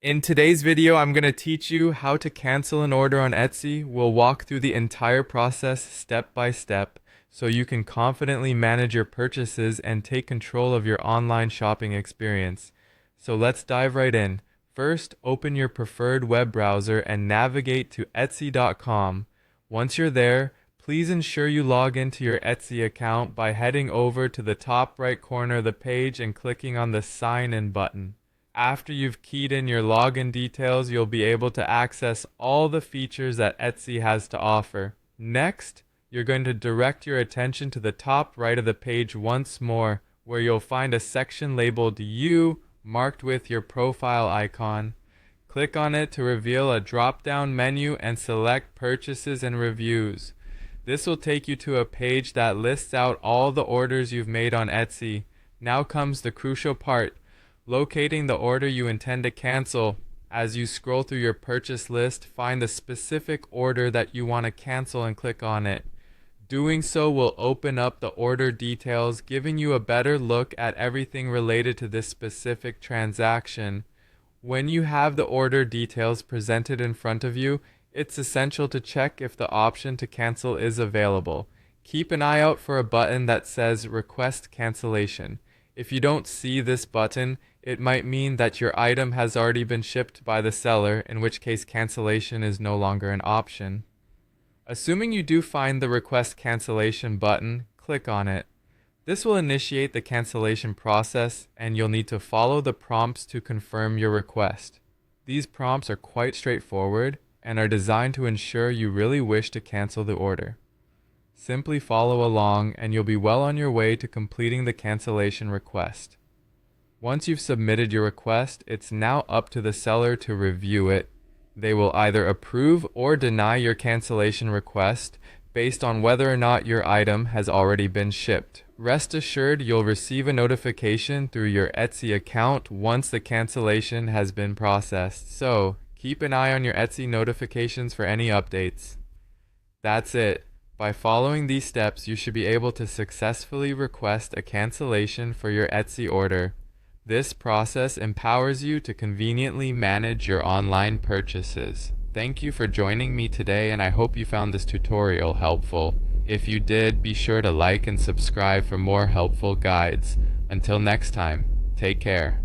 In today's video, I'm going to teach you how to cancel an order on Etsy. We'll walk through the entire process step by step so you can confidently manage your purchases and take control of your online shopping experience. So let's dive right in. First, open your preferred web browser and navigate to Etsy.com. Once you're there, please ensure you log into your Etsy account by heading over to the top right corner of the page and clicking on the Sign In button. After you've keyed in your login details, you'll be able to access all the features that Etsy has to offer. Next, you're going to direct your attention to the top right of the page once more, where you'll find a section labeled You, marked with your profile icon. Click on it to reveal a drop-down menu and select Purchases and Reviews. This will take you to a page that lists out all the orders you've made on Etsy. Now comes the crucial part: locating the order you intend to cancel. As you scroll through your purchase list, find the specific order that you want to cancel and click on it. Doing so will open up the order details, giving you a better look at everything related to this specific transaction. When you have the order details presented in front of you, it's essential to check if the option to cancel is available. Keep an eye out for a button that says Request Cancellation. If you don't see this button, it might mean that your item has already been shipped by the seller, in which case cancellation is no longer an option. Assuming you do find the Request Cancellation button, click on it. This will initiate the cancellation process, and you'll need to follow the prompts to confirm your request. These prompts are quite straightforward and are designed to ensure you really wish to cancel the order. Simply follow along and you'll be well on your way to completing the cancellation request. Once you've submitted your request, it's now up to the seller to review it. They will either approve or deny your cancellation request based on whether or not your item has already been shipped. Rest assured you'll receive a notification through your Etsy account once the cancellation has been processed. So, keep an eye on your Etsy notifications for any updates. That's it. By following these steps, you should be able to successfully request a cancellation for your Etsy order. This process empowers you to conveniently manage your online purchases. Thank you for joining me today, and I hope you found this tutorial helpful. If you did, be sure to like and subscribe for more helpful guides. Until next time, take care.